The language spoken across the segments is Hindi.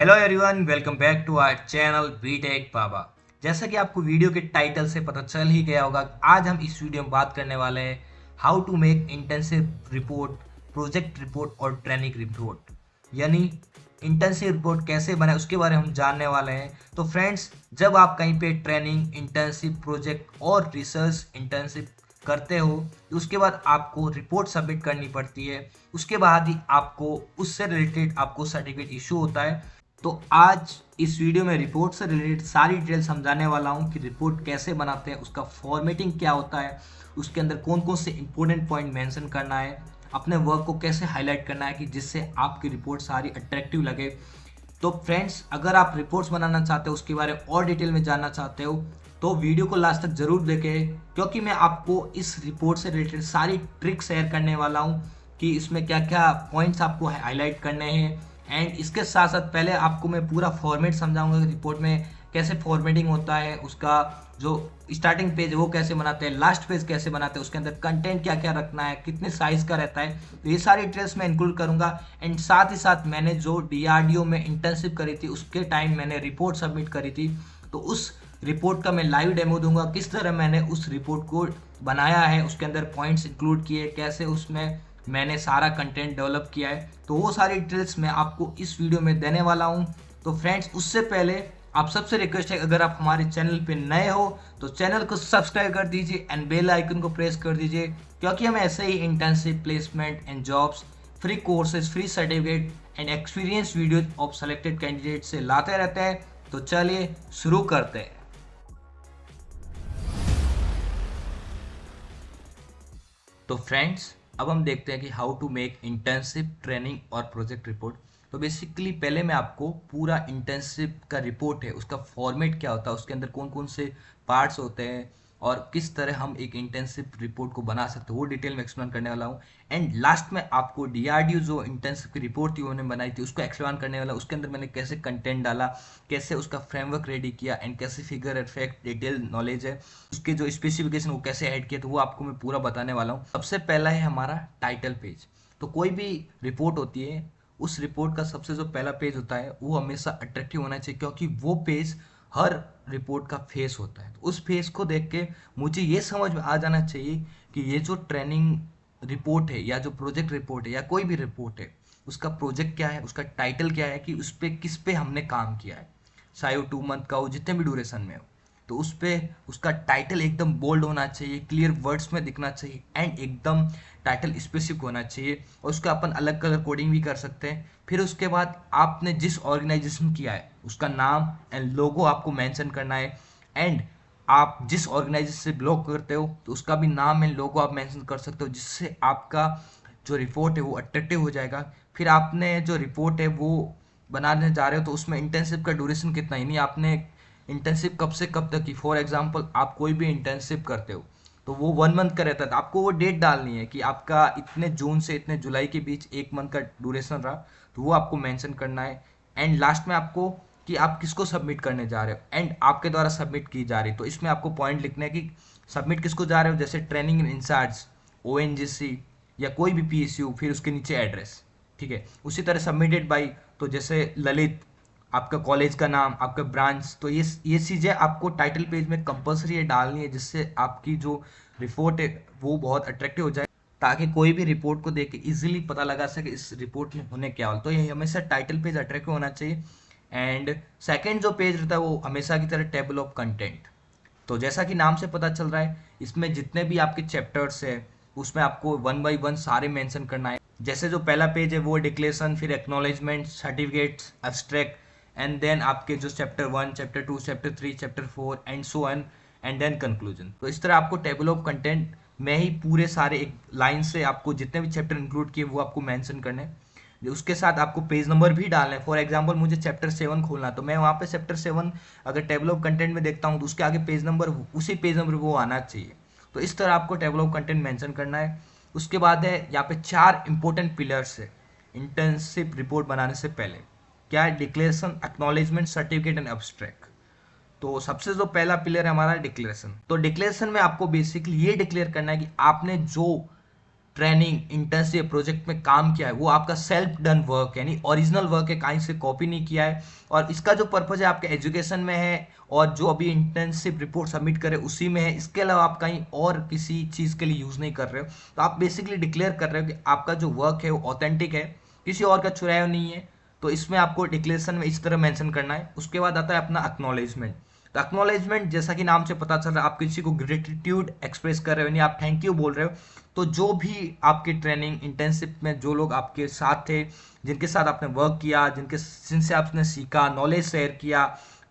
Hello everyone, welcome back to our channel BTech Baba. जैसा कि आपको वीडियो के टाइटल से पता चल ही गया होगा, आज हम इस वीडियो में बात करने वाले हैं how to make intensive report, project report और ट्रेनिंग रिपोर्ट। यानी इंटेंसिव रिपोर्ट कैसे बनाए उसके बारे में हम जानने वाले हैं। तो फ्रेंड्स, जब आप कहीं पे ट्रेनिंग, इंटेंसिव प्रोजेक्ट और रिसर्च इंटेंसिव करते हो तो उसके बाद आपको रिपोर्ट सबमिट करनी पड़ती है। उसके बाद ही आपको उससे रिलेटेड आपको सर्टिफिकेट इशू होता है। तो आज इस वीडियो में रिपोर्ट से रिलेटेड सारी डिटेल समझाने वाला हूँ कि रिपोर्ट कैसे बनाते हैं, उसका फॉर्मेटिंग क्या होता है, उसके अंदर कौन कौन से इंपॉर्टेंट पॉइंट मेंशन करना है, अपने वर्क को कैसे हाईलाइट करना है कि जिससे आपकी रिपोर्ट सारी अट्रैक्टिव लगे। तो फ्रेंड्स, अगर आप रिपोर्ट्स बनाना चाहते हो, उसके बारे में और डिटेल में जानना चाहते हो तो वीडियो को लास्ट तक जरूर देखें, क्योंकि मैं आपको इस रिपोर्ट से रिलेटेड सारी ट्रिक शेयर करने वाला हूँ कि इसमें क्या क्या पॉइंट्स आपको हाईलाइट करने हैं। एंड इसके साथ साथ पहले आपको मैं पूरा फॉर्मेट समझाऊंगा कि रिपोर्ट में कैसे फॉर्मेटिंग होता है, उसका जो स्टार्टिंग पेज है वो कैसे बनाते हैं, लास्ट पेज कैसे बनाते हैं, उसके अंदर कंटेंट क्या क्या रखना है, कितने साइज का रहता है, तो ये सारी डिटेल्स मैं इंक्लूड करूंगा। एंड साथ ही साथ मैंने जो डीआरडीओ में इंटर्नशिप करी थी उसके टाइम मैंने रिपोर्ट सबमिट करी थी, तो उस रिपोर्ट का मैं लाइव डेमो दूंगा, किस तरह मैंने उस रिपोर्ट को बनाया है, उसके अंदर पॉइंट्स इंक्लूड किए, कैसे उसमें मैंने सारा कंटेंट डेवलप किया है। तो वो सारी डिटेल्स मैं आपको इस वीडियो में देने वाला हूँ। तो फ्रेंड्स, उससे पहले आप सबसे रिक्वेस्ट है, अगर आप हमारे चैनल पे नए हो तो चैनल को सब्सक्राइब कर दीजिए एंड बेल आइकन को प्रेस कर दीजिए, क्योंकि हम ऐसे ही internship, placement and jobs, free courses, free certificate and experience videos of selected candidate से लाते रहते हैं। तो चलिए शुरू करते हैं। तो फ्रेंड्स, अब हम देखते हैं कि how to make internship, training और प्रोजेक्ट रिपोर्ट। तो बेसिकली पहले मैं आपको पूरा इंटर्नशिप का रिपोर्ट है उसका फॉर्मेट क्या होता है, उसके अंदर कौन कौन से पार्ट्स होते हैं और किस तरह हम एक इंटर्नशिप रिपोर्ट को बना सकते हैं वो डिटेल में एक्सप्लेन करने वाला हूँ। एंड लास्ट में आपको डीआरडीओ जो इंटर्नशिप की रिपोर्ट थी उन्होंने बनाई थी उसको एक्सप्लेन करने वाला, उसके अंदर मैंने कैसे कंटेंट डाला, कैसे उसका फ्रेमवर्क रेडी किया एंड कैसे फिगर इफेक्ट डिटेल नॉलेज है, उसके जो स्पेसिफिकेशन वो कैसे ऐड किया, तो वो आपको मैं पूरा बताने वाला हूँ। सबसे पहला है हमारा टाइटल पेज। तो कोई भी रिपोर्ट होती है, उस रिपोर्ट का सबसे जो पहला पेज होता है वो हमेशा अट्रैक्टिव होना चाहिए, क्योंकि वो पेज हर रिपोर्ट का फेस होता है। तो उस फेस को देख के मुझे ये समझ में आ जाना चाहिए कि ये जो ट्रेनिंग रिपोर्ट है या जो प्रोजेक्ट रिपोर्ट है या कोई भी रिपोर्ट है, उसका प्रोजेक्ट क्या है, उसका टाइटल क्या है, कि उस पर किस पे हमने काम किया है, चाहे वो 2 मंथ का हो, जितने भी ड्यूरेशन में हो। तो उस पर उसका टाइटल एकदम बोल्ड होना चाहिए, क्लियर वर्ड्स में दिखना चाहिए एंड एकदम टाइटल स्पेसिफिक होना चाहिए, और उसका अपन अलग कलर कोडिंग भी कर सकते हैं। फिर उसके बाद आपने जिस ऑर्गेनाइजेशन किया है उसका नाम एंड लोगो आपको मेंशन करना है। एंड आप जिस ऑर्गेनाइजेशन से बिलोंग करते हो तो उसका भी नाम एंड लोगो आप मेंशन कर सकते हो, जिससे आपका जो रिपोर्ट है वो अट्रैक्टिव हो जाएगा। फिर आपने जो रिपोर्ट है वो बनाने जा रहे हो तो उसमें इंटर्नशिप का ड्यूरेशन कितना, यानी आपने इंटर्नशिप कब से कब तक की। फॉर एग्जांपल, आप कोई भी इंटर्नशिप करते हो तो वो 1 मंथ का रहता था, आपको वो डेट डालनी है कि आपका इतने जून से इतने जुलाई के बीच 1 मंथ का ड्यूरेशन रहा, तो वो आपको मेंशन करना है। एंड लास्ट में आपको कि आप किसको सबमिट करने जा रहे हो एंड आपके द्वारा सबमिट की जा रही, तो इसमें आपको पॉइंट लिखना है कि सबमिट किसको जा रहे हो, जैसे ट्रेनिंग इंचार्ज, ओएनजीसी या कोई भी पीएसयू, फिर उसके नीचे एड्रेस। ठीक है, उसी तरह सबमिटेड बाई, तो जैसे ललित, आपका कॉलेज का नाम, आपका ब्रांच। तो ये चीज़ें आपको टाइटल पेज में कंपलसरी है डालनी है, जिससे आपकी जो रिपोर्ट है वो बहुत अट्रैक्टिव हो जाए, ताकि कोई भी रिपोर्ट को देख के इजीली पता लगा सके इस रिपोर्ट में होने क्या वाला। तो ये हमेशा टाइटल पेज अट्रैक्टिव होना चाहिए। एंड सेकेंड जो पेज रहता है वो हमेशा की तरह टेबल ऑफ कंटेंट। तो जैसा कि नाम से पता चल रहा है, इसमें जितने भी आपके चैप्टर्स है उसमें आपको 1 बाय 1 सारे मेंशन करना है। जैसे जो पहला पेज है वो डिक्लेरेशन, फिर acknowledgement, certificates, abstract and then आपके जो chapter 1, chapter 2, chapter 3, chapter 4 and so on and then conclusion. तो इस तरह आपको टेबल ऑफ कंटेंट में ही पूरे सारे एक लाइन से आपको जितने भी चैप्टर इंक्लूड किए वो आपको मेंशन करने हैं। उसके साथ आपको पेज नंबर भी डालना है। फॉर एग्जांपल, मुझे चैप्टर 7 खोलना, तो मैं वहाँ पे चैप्टर 7 अगर टेबल ऑफ कंटेंट में देखता हूँ तो उसके आगे पेज नंबर, उसी पेज नंबर वो आना चाहिए। तो इस तरह आपको टेबल ऑफ कंटेंट मेंशन करना है। उसके बाद है यहाँ पे 4 इंपॉर्टेंट पिलर्स है इंटर्नशिप रिपोर्ट बनाने से पहले। क्या है? Declaration, acknowledgement, certificate and abstract. तो सबसे जो पहला पिलर है हमारा डिक्लेरेशन। तो डिक्लेरेशन में आपको बेसिकली ये डिक्लेयर करना है कि आपने जो ट्रेनिंग इंटर्नशिप प्रोजेक्ट में काम किया है वो आपका सेल्फ डन वर्क यानी ओरिजिनल वर्क है, कहीं से कॉपी नहीं किया है, और इसका जो पर्पज है आपके एजुकेशन में है और जो अभी इंटर्नशिप रिपोर्ट सबमिट करे उसी में है। इसके अलावा आप कहीं और किसी चीज़ के लिए यूज़ नहीं कर रहे हो। तो आप बेसिकली डिक्लेयर कर रहे हो कि आपका जो वर्क है वो ऑथेंटिक है, किसी और का चुराया नहीं है। तो इसमें आपको डिक्लेरेशन में इस तरह मेंशन करना है। उसके बाद आता है अपना एक्नॉलेजमेंट। तो एक्नॉलेजमेंट जैसा कि नाम से पता चल रहा है आप किसी को ग्रेटिट्यूड एक्सप्रेस कर रहे हो यानी आप थैंक यू बोल रहे हो। तो जो भी आपकी ट्रेनिंग इंटर्नशिप में जो लोग आपके साथ थे, जिनके साथ आपने वर्क किया, जिनसे आपने सीखा, नॉलेज शेयर किया,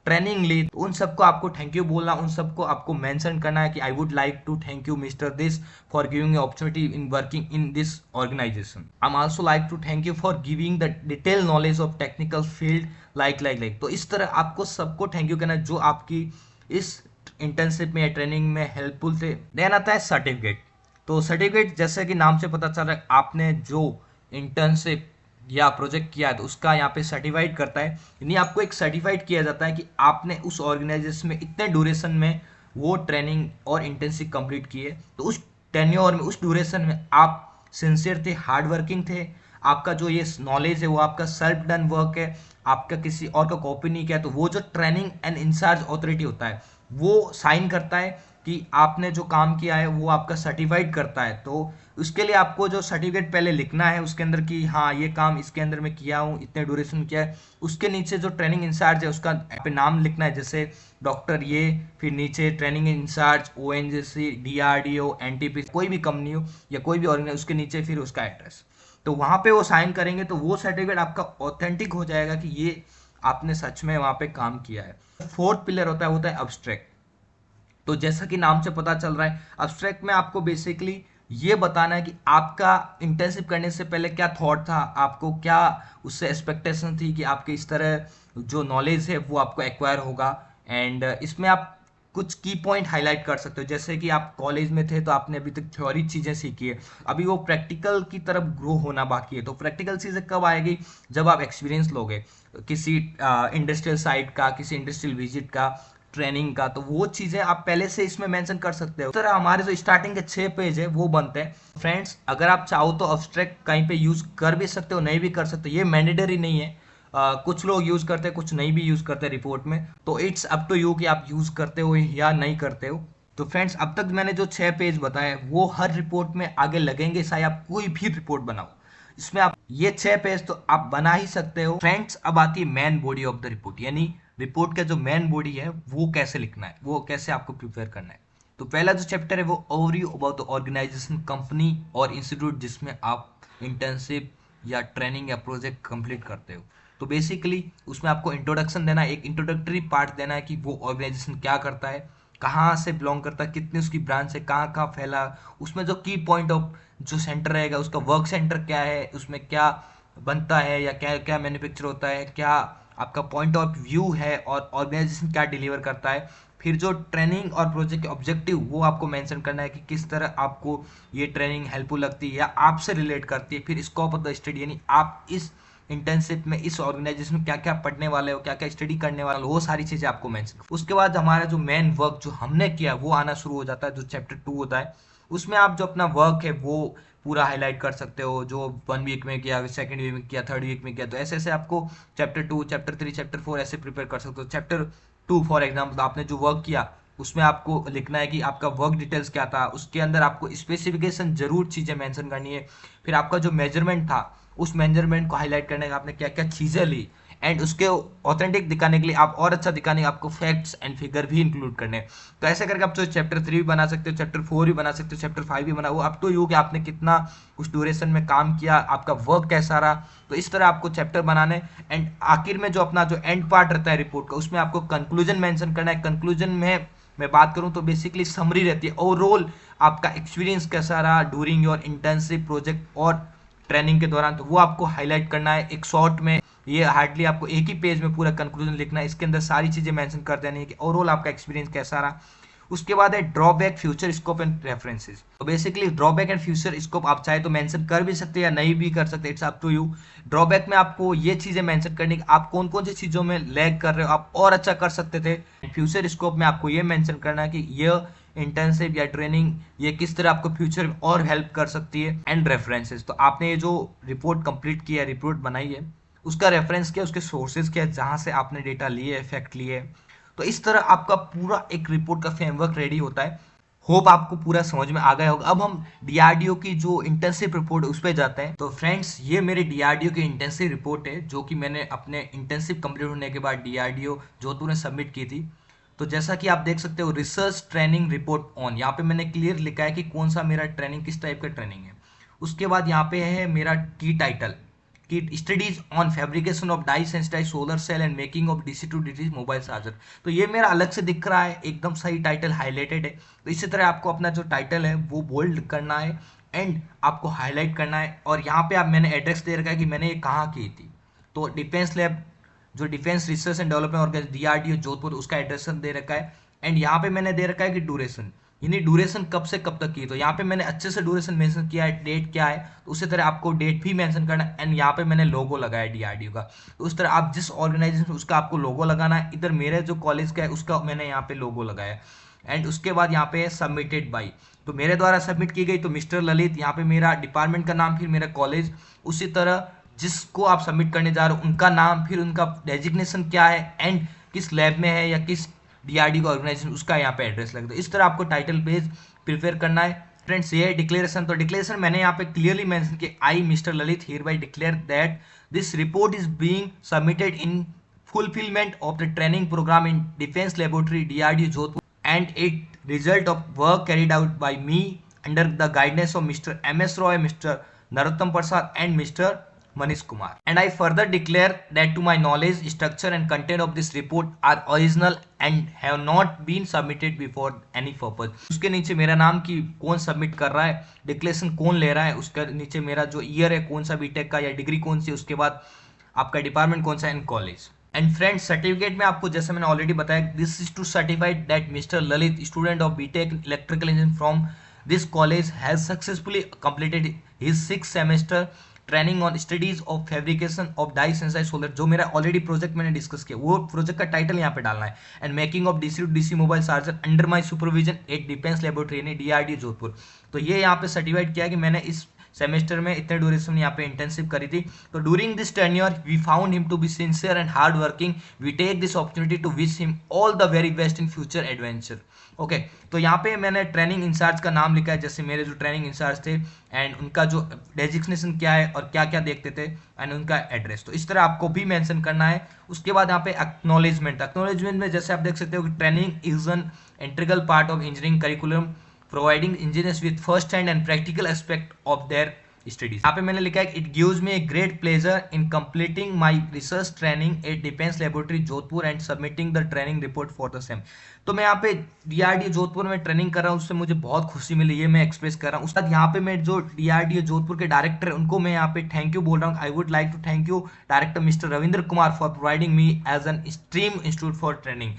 ट्रेनिंग ली, तो उन सबको आपको थैंक यू बोलना, उन सबको आपको मेंशन करना है कि I would like to thank you mister this for giving opportunity in working in this organisation. I am also like to thank you for giving the detail knowledge of technical field like. तो इस तरह आपको सबको थैंक यू कहना है जो आपकी इस इंटर्नशिप में या ट्रेनिंग में हेल्पफुल थे। देन आता है सर्टिफिकेट। तो सर्टिफिकेट जैसे कि नाम से पता चल रहा है आपने जो इंटर्नशिप या प्रोजेक्ट किया है तो उसका यहाँ पे सर्टिफाइड करता है, यानी आपको एक सर्टिफाइड किया जाता है कि आपने उस ऑर्गेनाइजेशन में इतने ड्यूरेशन में वो ट्रेनिंग और इंटर्नशिप कंप्लीट की है। तो उस टेन्योर में, उस ड्यूरेशन में आप सिंसियर थे, हार्ड वर्किंग थे, आपका जो ये नॉलेज है वो आपका सेल्फ डन वर्क है, आपका किसी और का कॉपी नहीं किया। तो वो जो ट्रेनिंग एंड इंचार्ज अथॉरिटी होता है वो साइन करता है कि आपने जो काम किया है वो आपका सर्टिफाइड करता है। तो उसके लिए आपको जो सर्टिफिकेट पहले लिखना है उसके अंदर कि हाँ ये काम इसके अंदर मैं किया हूँ, इतने ड्यूरेशन किया है। उसके नीचे जो ट्रेनिंग इंचार्ज है उसका पे नाम लिखना है, जैसे डॉक्टर ये, फिर नीचे training incharge ONGC, DRDO, NTPC, कोई भी कंपनी हो या कोई भी ऑर्गेनाइजेशन, उसके नीचे फिर उसका एड्रेस। तो वहाँ पे वो साइन करेंगे तो वो सर्टिफिकेट आपका ऑथेंटिक हो जाएगा कि ये आपने सच में वहाँ पे काम किया है। फोर्थ पिलर होता है अब्स्ट्रैक्ट। तो जैसा कि नाम से पता चल रहा है अब्स्ट्रैक्ट में आपको बेसिकली ये बताना है कि आपका इंटर्नशिप करने से पहले क्या थॉट था, आपको क्या उससे एक्सपेक्टेशन थी कि आपके इस तरह जो नॉलेज है वो आपको एक्वायर होगा। एंड इसमें आप कुछ की पॉइंट हाईलाइट कर सकते हो, जैसे कि आप कॉलेज में थे तो आपने अभी तक थ्योरी चीज़ें सीखी है, अभी वो प्रैक्टिकल की तरफ ग्रो होना बाकी है। तो प्रैक्टिकल चीज़ें कब आएगी, जब आप एक्सपीरियंस लोगे किसी इंडस्ट्रियल साइट का, किसी इंडस्ट्रियल विजिट का, ट्रेनिंग का। तो वो चीज़ें आप पहले से इसमें मेंशन कर सकते हो। तो तरह हमारे जो स्टार्टिंग के 6 पेज है वो बनते हैं। फ्रेंड्स अगर आप चाहो तो अब्स्ट्रैक्ट कहीं पे यूज़ कर भी सकते हो, नहीं भी कर सकते, ये मैंडेटरी नहीं है। कुछ लोग यूज़ करते हैं, कुछ नहीं भी यूज़ करते रिपोर्ट में। तो इट्स अप टू यू कि आप यूज़ करते हो या नहीं करते हो। तो फ्रेंड्स अब तक मैंने जो 6 पेज बताए वो हर रिपोर्ट में आगे लगेंगे, चाहे आप कोई भी रिपोर्ट बनाओ। इसमें आप ये 6 पेज तो आप बना ही सकते हो। फ्रेंड्स अब आती है main body of the report, यानी रिपोर्ट का जो मेन बॉडी है वो कैसे लिखना है, वो कैसे आपको प्रिपेयर करना है। तो पहला जो चैप्टर है वो overview about the organisation, company और इंस्टीट्यूट जिसमें आप इंटर्नशिप या ट्रेनिंग या प्रोजेक्ट कंप्लीट करते हो। तो बेसिकली उसमें आपको इंट्रोडक्शन देना है, एक इंट्रोडक्टरी पार्ट देना है कि वो ऑर्गेनाइजेशन क्या करता है, कहाँ से बिलोंग करता है, कितनी उसकी ब्रांच है, कहाँ कहाँ फैला, उसमें जो की पॉइंट ऑफ जो सेंटर रहेगा उसका वर्क सेंटर क्या है, उसमें क्या बनता है या क्या क्या मैन्युफैक्चर होता है, क्या आपका पॉइंट ऑफ व्यू है और ऑर्गेनाइजेशन क्या डिलीवर करता है। फिर जो ट्रेनिंग और प्रोजेक्ट के ऑब्जेक्टिव वो आपको मेंशन करना है कि किस तरह आपको ये ट्रेनिंग हेल्पफुल लगती है या आपसे रिलेट करती है। फिर स्कोप ऑफ द स्टडी, यानी आप इस इंटर्नशिप में इस ऑर्गेनाइजेशन में क्या क्या पढ़ने वाले हो, क्या क्या स्टडी करने वाले हो, वो सारी चीज़ें आपको मेंशन। उसके बाद हमारा जो मेन वर्क जो हमने किया वो आना शुरू हो जाता है, जो चैप्टर 2 होता है। उसमें आप जो अपना वर्क है वो पूरा हाईलाइट कर सकते हो, जो 1 वीक में किया, सेकंड वीक में किया, थर्ड वीक में किया। तो ऐसे ऐसे आपको चैप्टर 2, चैप्टर 3, चैप्टर 4 ऐसे प्रिपेयर कर सकते हो। चैप्टर 2 फॉर एग्जाम्पल आपने जो वर्क किया उसमें आपको लिखना है कि आपका वर्क डिटेल्स क्या था, उसके अंदर आपको स्पेसिफिकेशन जरूर चीज़ें मेंशन करनी है। फिर आपका जो मेजरमेंट था उस मेजरमेंट को हाईलाइट करने का आपने क्या क्या चीज़ें ली, एंड उसके ऑथेंटिक दिखाने के लिए आप और अच्छा दिखाने के आपको फैक्ट्स एंड फिगर भी इंक्लूड करने हैं। तो ऐसे करके आप जो चैप्टर 3 भी बना सकते हो, चैप्टर 4 भी बना सकते हो, चैप्टर 5 भी बना, वो अप टू यू कि आपने कितना उस ड्यूरेशन में काम किया, आपका वर्क कैसा रहा। तो इस तरह आपको चैप्टर बनाने, एंड आखिर में जो अपना जो एंड पार्ट रहता है रिपोर्ट का उसमें आपको कंक्लूजन मेंशन करना है। कंक्लूजन में मैं बात करूं तो बेसिकली समरी रहती है, ओवरऑल आपका एक्सपीरियंस कैसा रहा ड्यूरिंग योर इंटर्नशिप प्रोजेक्ट और ट्रेनिंग के दौरान, तो वो आपको हाईलाइट करना है एक शॉर्ट में। ये हार्डली आपको एक ही पेज में पूरा कंक्लूजन लिखना है, इसके अंदर सारी चीज़ें मेंशन कर देनी है कि ओवरऑल आपका एक्सपीरियंस कैसा रहा। उसके बाद है drawback, future scope and references. तो basically drawback and future scope आप चाहे तो मेंशन कर भी सकते हैं या नहीं भी कर सकते, it's up to you. Drawback में आपको ये चीज़ें मेंशन करनी कि आप कौन कौन सी चीज़ों में लैग कर रहे हो, आप और अच्छा कर सकते थे। फ्यूचर स्कोप में आपको ये मेंशन करना है कि ये इंटर्नशिप या ट्रेनिंग ये किस तरह आपको फ्यूचर में और हेल्प कर सकती है, एंड रेफरेंसेस। तो आपने ये जो रिपोर्ट कंप्लीट किया है, रिपोर्ट बनाई है, उसका रेफरेंस क्या है, उसके सोर्सेज क्या है जहाँ से आपने डेटा लिए, फैक्ट लिए। तो इस तरह आपका पूरा एक रिपोर्ट का फ्रेमवर्क रेडी होता है। होप आपको पूरा समझ में आ गया होगा। अब हम डीआरडीओ की जो इंटर्नशिप रिपोर्ट है उस पर जाते हैं। तो फ्रेंड्स, ये मेरे डीआरडीओ की इंटर्नशिप रिपोर्ट है जो कि मैंने अपने इंटर्नशिप कंप्लीट होने के बाद डीआरडीओ जोधपुर में सबमिट की थी। तो जैसा कि आप देख सकते हो, रिसर्च ट्रेनिंग रिपोर्ट ऑन, यहाँ पे मैंने क्लियर लिखा है कि कौन सा मेरा ट्रेनिंग, किस टाइप का ट्रेनिंग है। उसके बाद यहाँ पे है मेरा की टाइटल कि studies on fabrication of dye sensitize solar cell and making of DC to DC mobile charger. तो ये मेरा अलग से दिख रहा है, एकदम सही टाइटल हाईलाइटेड है। तो इसी तरह आपको अपना जो टाइटल है वो बोल्ड करना है एंड आपको हाईलाइट करना है। और यहाँ पे आप मैंने एड्रेस दे रखा है कि मैंने ये कहाँ की थी। तो डिफेंस लैब, जो defence research and development organisation DRDO Jodhpur, उसका एड्रेस दे रखा है। एंड यहाँ पे मैंने दे रखा है कि ड्यूरेशन, यानी ड्यूरेशन कब से कब तक की। तो यहाँ पे मैंने अच्छे से ड्यूरेशन मेंशन किया है, डेट क्या है, तो उसी तरह आपको डेट भी मेंशन करना है। एंड यहाँ पे मैंने लोगो लगाया डीआरडीओ का। तो उस तरह आप जिस ऑर्गेनाइजेशन उसका आपको लोगो लगाना है। इधर मेरे जो कॉलेज का है उसका मैंने यहाँ पे लोगो लगाया। एंड उसके बाद यहाँ पे सबमिटेड बाई, तो मेरे द्वारा सबमिट की गई। तो मिस्टर ललित, यहाँ पे मेरा डिपार्टमेंट का नाम, फिर मेरा कॉलेज, उसी तरह जिसको आप सबमिट करने जा रहे हो उनका नाम, फिर उनका डेजिग्नेशन क्या है एंड किस लैब में है या किस डीआरडीओ ऑर्गेनाइजेशन, उसका यहाँ पे एड्रेस लगता है। इस तरह आपको टाइटल पेज प्रिपेयर करना है। फ्रेंड्स, ये है डिक्लेरेशन। तो डिक्लेरेशन मैंने यहाँ पे क्लियरली मेंशन किया, I mister Lalit here by declare that this report is being submitted in fulfillment of the training program in Defense Laboratory DRDO Jodhpur and it result of work carried out by me under the guidance of Mr. M.S. Roy, Mr. Narottam Prasad and Mr. Manish Kumar. And I further declare that to my knowledge, structure and content of this report are original and have not been submitted before any purpose. उसके नीचे मेरा नाम कि कौन सबमिट कर रहा है, डिक्लेरेशन कौन ले रहा है, उसके नीचे मेरा जो ईयर है, कौन सा बीटेक का या डिग्री कौन सी, उसके बाद आपका डिपार्टमेंट कौन सा and college. And friends, certificate में आपको जैसे मैंने ऑलरेडी बताया, this is to certified that mister Lalit, student of BTech electrical engineering from this college, has successfully completed his 6th semester training on studies of fabrication of dye sensitize solar, जो मेरा ऑलरेडी प्रोजेक्ट मैंने डिस्कस किया, वो प्रोजेक्ट का टाइटल यहाँ पे डालना है। And making of DC to DC mobile charger under my supervision at defence laboratory यानी डीआरडीओ जोधपुर। तो ये यहाँ पे सर्टिफाइड किया कि मैंने इस सेमेस्टर में इतने ड्यूरेशन यहाँ पे इंटर्नशिप करी थी। तो during this tenure we found him to be sincere and hard working, we take this opportunity to wish him all the very best in future adventure. Okay, तो यहाँ पे मैंने ट्रेनिंग इंचार्ज का नाम लिखा है, जैसे मेरे जो ट्रेनिंग इंचार्ज थे एंड उनका जो डेजिग्नेशन क्या है और क्या क्या देखते थे एंड उनका एड्रेस। तो इस तरह आपको भी मेंशन करना है। उसके बाद यहाँ पे एक्नॉलेजमेंट में जैसे आप देख सकते हो कि training is an integral part of engineering curriculum providing engineers with first hand and practical aspect of their studies। यहाँ पे मैंने लिखा है it gives me a great pleasure in completing my research training at Defense Laboratory Jodhpur and submitting the training report for the same। तो मैं यहाँ पे डीआरडीओ जोधपुर में ट्रेनिंग कर रहा हूँ, उससे मुझे बहुत खुशी मिली, ये मैं एक्सप्रेस कर रहा हूँ। उसके बाद यहाँ पे मैं जो डीआरडीओ जोधपुर के डायरेक्टर है उनको मैं यहाँ पे थैंक यू बोल रहा हूँ। I would like to thank you director mister Ravindra Kumar for providing me as an stream institute for training.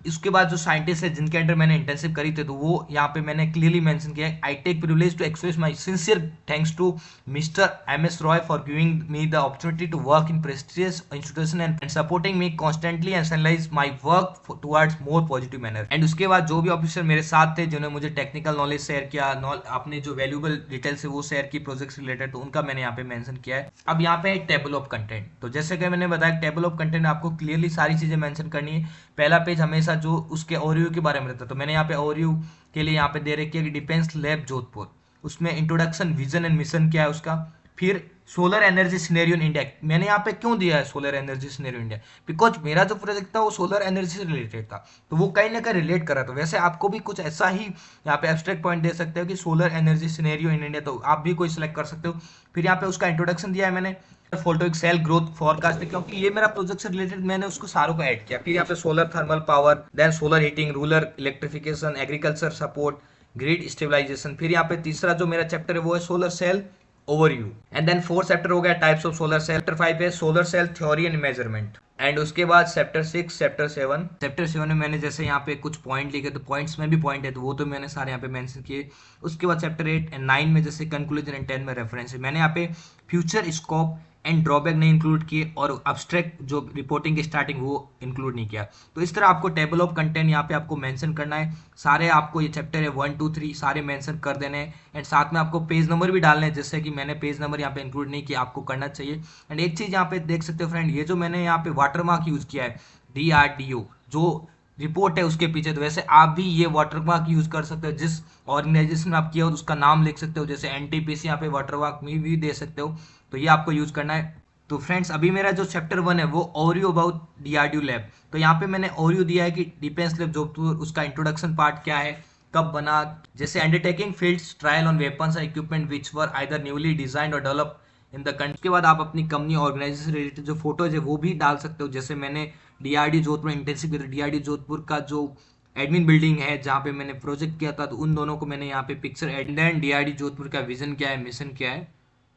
इसके बाद जो साइंटिस्ट है जिनके अंडर मैंने इंटर्नशिप करी थी, तो वो यहाँ पे मैंने क्लियरली मेंशन किया है, I take privilege to express my sincere thanks to mister एम.एस. Roy for giving me the opportunity to work in prestigious institution and supporting me constantly and channelise my work towards more positive manner. And उसके बाद जो भी ऑफिसर मेरे साथ थे जिन्होंने मुझे टेक्निकल नॉलेज शेयर किया, अपने जो वैल्यूएबल डिटेल्स है वो शेयर की प्रोजेक्ट से रिलेटेड, तो उनका मैंने यहाँ पे मेंशन किया है। अब यहाँ पे टेबल ऑफ कंटेंट, तो जैसे कि मैंने बताया टेबल ऑफ कंटेंट आपको क्लियरली सारी चीजें मेंशन करनी है। पहला पेज हमेशा जो उसके ओवरव्यू के बारे में रहता है, तो मैंने यहाँ पे ओवरव्यू के लिए यहाँ पे दे रखी है कि डिफेंस लैब जोधपुर, उसमें इंट्रोडक्शन, विजन एंड मिशन क्या है उसका, फिर solar energy scenario in India. मैंने यहाँ पे क्यों दिया है solar energy scenario India, because मेरा जो प्रोजेक्ट था वो सोलर एनर्जी से रिलेटेड था, तो वो कहीं ना कहीं रिलेट कर रहा था। वैसे आपको भी कुछ ऐसा ही यहाँ पे एब्स्ट्रैक्ट पॉइंट दे सकते हो कि solar energy scenario in India, तो आप भी कोई सिलेक्ट कर सकते हो। फिर यहाँ पे उसका इंट्रोडक्शन दिया है मैंने, फोटोइक सेल ग्रोथ फोरकास्ट, क्योंकि ये मेरा प्रोजेक्ट से रिलेटेड मैंने उसको सारों को ऐड किया। फिर यहाँ पे solar thermal power, then solar heating, rural electrification, agriculture support, grid stabilisation. फिर यहाँ पे तीसरा जो मेरा चैप्टर है वो है solar cell overview. And then fourth chapter हो गया types of solar cell. Chapter 5 है solar cell theory and measurement. And उसके बाद चैप्टर 6, चैप्टर 7 में मैंने जैसे यहाँ पे कुछ पॉइंट लिखे, तो पॉइंट्स में भी पॉइंट है तो वो तो मैंने सारे यहाँ पे मेंशन किए। उसके बाद चैप्टर 8 एंड 9 में जैसे कंक्लूजन एंड 10 में रेफरेंस है। मैंने यहाँ पे फ्यूचर स्कोप एंड ड्रॉबैक नहीं इंक्लूड किए, और अब्स्ट्रैक्ट जो रिपोर्टिंग की स्टार्टिंग वो इंक्लूड नहीं किया। तो इस तरह आपको टेबल ऑफ कंटेंट यहाँ पे आपको मेंशन करना है। सारे आपको ये चैप्टर है 1 2 3 सारे मेंशन कर देने हैं, एंड साथ में आपको पेज नंबर भी डालने हैं, जैसे कि मैंने पेज नंबर यहाँ पे इंक्लूड नहीं किया, आपको करना चाहिए। एंड एक चीज़ यहाँ पे देख सकते हो फ्रेंड, ये जो मैंने यहाँ पे वाटरमार्क यूज़ किया है DRDO जो रिपोर्ट है उसके पीछे, तो वैसे आप भी ये वाटरमार्क यूज कर सकते हो, जिस ऑर्गेनाइजेशन में आप किया हो उसका नाम लिख सकते हो, जैसे NTPC यहाँ पे वाटरमार्क में भी दे सकते हो, तो ये आपको यूज करना है। तो फ्रेंड्स अभी मेरा जो चैप्टर 1 है वो ओरियो अबाउट DRDO लैब, तो यहाँ पे मैंने ओरियो दिया है कि डिफेंस लैब जोधपुर, उसका इंट्रोडक्शन पार्ट क्या है, कब बना, जैसे undertaking fields trial on weapons and equipment which were either newly designed और डेवलप इन द कंट्री। उसके बाद आप अपनी कंपनी ऑर्गेनाइजेशन से रिलेटेड जो फोटोज है वो भी डाल सकते हो, जैसे मैंने DRDO जोधपुर इंटेंसिव किया, DRDO जोधपुर का जो एडमिन बिल्डिंग है जहाँ पे मैंने प्रोजेक्ट किया था, तो उन दोनों को मैंने यहाँ पे picture add, then DRDO Jodhpur का विजन क्या है, मिशन क्या है,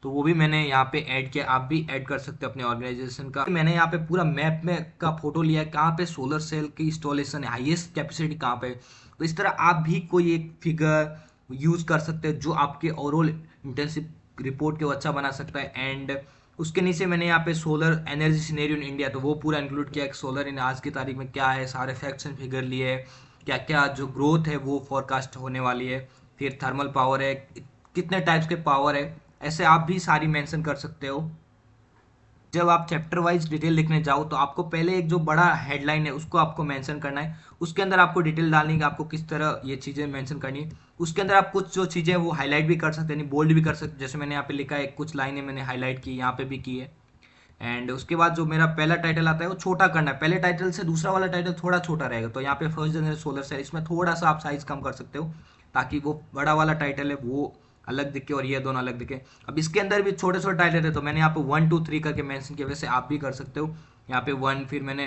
तो वो भी मैंने यहाँ पे ऐड किया। आप भी ऐड कर सकते हो अपने ऑर्गेनाइजेशन का। मैंने यहाँ पे पूरा मैप में का फोटो लिया है, कहाँ पे सोलर सेल की इंस्टॉलेशन है, हाईएस्ट कैपेसिटी कहाँ पे, तो इस तरह आप भी कोई एक फिगर यूज कर सकते हो जो आपके ओवरऑल इंटेंसिव रिपोर्ट को अच्छा बना सकता है। एंड उसके नीचे मैंने यहाँ पे solar energy scenario in India, तो वो पूरा इंक्लूड किया, सोलर इन आज की तारीख में क्या है, सारे फैक्ट्स एंड फिगर लिए है, क्या क्या जो ग्रोथ है वो फोरकास्ट होने वाली है, फिर थर्मल पावर है, कितने टाइप्स के पावर है, ऐसे आप भी सारी मेंशन कर सकते हो। जब आप चैप्टर वाइज डिटेल लिखने जाओ तो आपको पहले एक जो बड़ा हेडलाइन है उसको आपको मेंशन करना है, उसके अंदर आपको डिटेल डालनी है कि आपको किस तरह ये चीज़ें मेंशन करनी है। उसके अंदर आप कुछ जो चीज़ें वो हाईलाइट भी कर सकते हैं, बोल्ड भी कर सकते, जैसे मैंने यहाँ पे लिखा है, कुछ लाइनें मैंने हाईलाइट की, यहाँ पे भी की है। एंड उसके बाद जो मेरा पहला टाइटल आता है वो छोटा करना है, पहले टाइटल से दूसरा वाला टाइटल थोड़ा छोटा रहेगा, तो यहाँ पे फर्स्ट जनरेशन सोलर सेल, इसमें थोड़ा सा आप साइज कम कर सकते हो ताकि वो बड़ा वाला टाइटल है वो अलग दिखे और ये दोनों अलग दिखे। अब इसके अंदर भी छोटे छोटे टाइटल है, तो मैंने यहाँ पे 1 2 3 करके मेंशन किया, वैसे आप भी कर सकते हो। यहाँ पे 1, फिर मैंने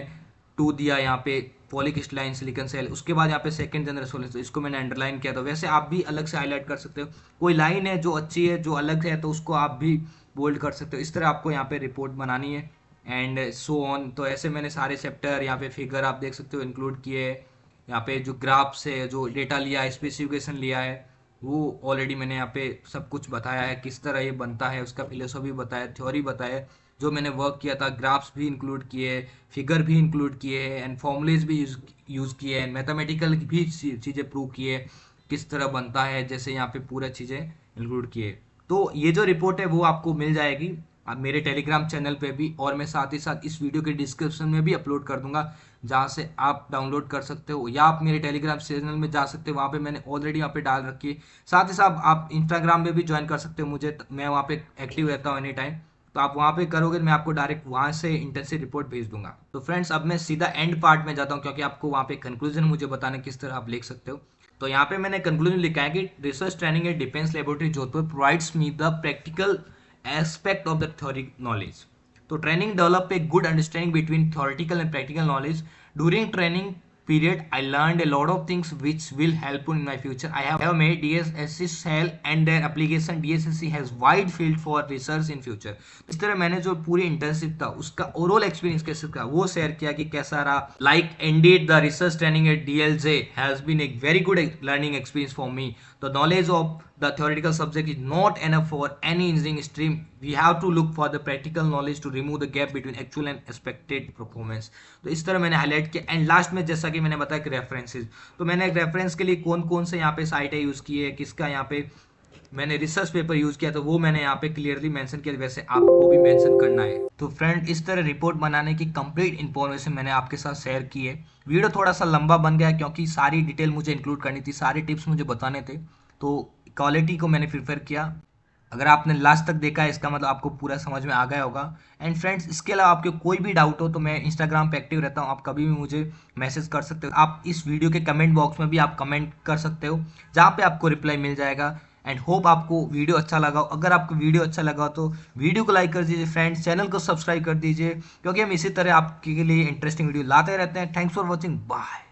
2 दिया, यहाँ पे पॉलीक्रिस्टलाइन सिलिकॉन सेल, उसके बाद यहाँ पे सेकंड जनरेशन सोलर, तो इसको मैंने अंडरलाइन किया, तो वैसे आप भी अलग से हाईलाइट कर सकते हो। कोई लाइन है जो अच्छी है जो अलग है तो उसको आप भी बोल्ड कर सकते हो। इस तरह आपको यहाँ पे रिपोर्ट बनानी है एंड सो ऑन। तो ऐसे मैंने सारे चैप्टर, यहाँ पे फिगर आप देख सकते हो इंक्लूड किए, यहाँ पे जो ग्राफ्स है, जो डेटा लिया है, स्पेसिफिकेशन लिया है, वो ऑलरेडी मैंने यहाँ पे सब कुछ बताया है, किस तरह ये बनता है, उसका फिलोसफी बताया, थ्योरी बताया, जो मैंने वर्क किया था, ग्राफ्स भी इंक्लूड किए, फिगर भी इंक्लूड किए एंड फॉर्मूलेज भी यूज़ किए, मैथमेटिकल भी चीज़ें प्रूव किए किस तरह बनता है, जैसे यहाँ पे पूरा चीज़ें इंक्लूड किए। तो ये जो रिपोर्ट है वो आपको मिल जाएगी आप मेरे टेलीग्राम चैनल पे भी, और मैं साथ ही साथ इस वीडियो के डिस्क्रिप्शन में भी अपलोड कर दूंगा, जहाँ से आप डाउनलोड कर सकते हो, या आप मेरे टेलीग्राम चैनल में जा सकते हो, वहाँ पे मैंने ऑलरेडी वहाँ पे डाल रखी है। साथ ही साथ आप इंस्टाग्राम पे भी ज्वाइन कर सकते हो मुझे, मैं वहाँ पे एक्टिव रहता हूँ एनी टाइम, तो आप वहाँ पे करोगे मैं आपको डायरेक्ट वहाँ से इंटेंसिव रिपोर्ट भेज दूंगा। तो फ्रेंड्स अब मैं सीधा एंड पार्ट में जाता हूँ, क्योंकि आपको वहाँ पे कंक्लूजन मुझे बताना किस तरह आप लिख सकते हो। तो यहाँ पे मैंने कंक्लूजन लिखा है कि research training at defence laboratory Jodhpur provides me the practical aspect of the theory knowledge. So training develop a good understanding between theoretical and practical knowledge. During training period, I learned a lot of things which will help in my future. I have made DSSC cell and their application. DSSC has wide field for research in future. इस तरह मैंने जो पूरी इंटर्नशिप था उसका ओवरऑल एक्सपीरियंस कैसे था वो शेयर किया कि कैसा रहा। Like indeed the research training at DLJ has been a very good learning experience for me. The knowledge of the theoretical subject is not enough for any engineering stream. We have to look for the practical knowledge to remove the gap between actual and expected performance. तो इस तरह मैंने हाईलाइट किया। एंड लास्ट में जैसा कि मैंने बताया कि रेफरेंसेज, तो मैंने रेफरेंस के लिए कौन कौन से यहाँ पे साइटें यूज़ की है, किसका यहाँ पे मैंने रिसर्च पेपर यूज़ किया, तो वो मैंने यहाँ पे क्लियरली मेंशन किया, वैसे आपको भी मेंशन करना है। तो फ्रेंड इस तरह रिपोर्ट बनाने की कंप्लीट इन्फॉर्मेशन मैंने आपके साथ शेयर की है। वीडियो थोड़ा सा लंबा बन गया क्योंकि सारी डिटेल मुझे इंक्लूड करनी थी, सारे टिप्स मुझे बताने थे, तो क्वालिटी को मैंने प्रीफर किया। अगर आपने लास्ट तक देखा है इसका मतलब आपको पूरा समझ में आ गया होगा। एंड फ्रेंड्स इसके अलावा आपके कोई भी डाउट हो तो मैं इंस्टाग्राम पे एक्टिव रहता हूँ, आप कभी भी मुझे मैसेज कर सकते हो। आप इस वीडियो के कमेंट बॉक्स में भी आप कमेंट कर सकते हो, जहाँ पे आपको रिप्लाई मिल जाएगा। एंड होप आपको वीडियो अच्छा लगा हो। अगर आपको वीडियो अच्छा लगा हो तो वीडियो को लाइक कर दीजिए फ्रेंड्स, चैनल को सब्सक्राइब कर दीजिए, क्योंकि हम इसी तरह आपके लिए इंटरेस्टिंग वीडियो लाते रहते हैं। Thanks for watching, bye.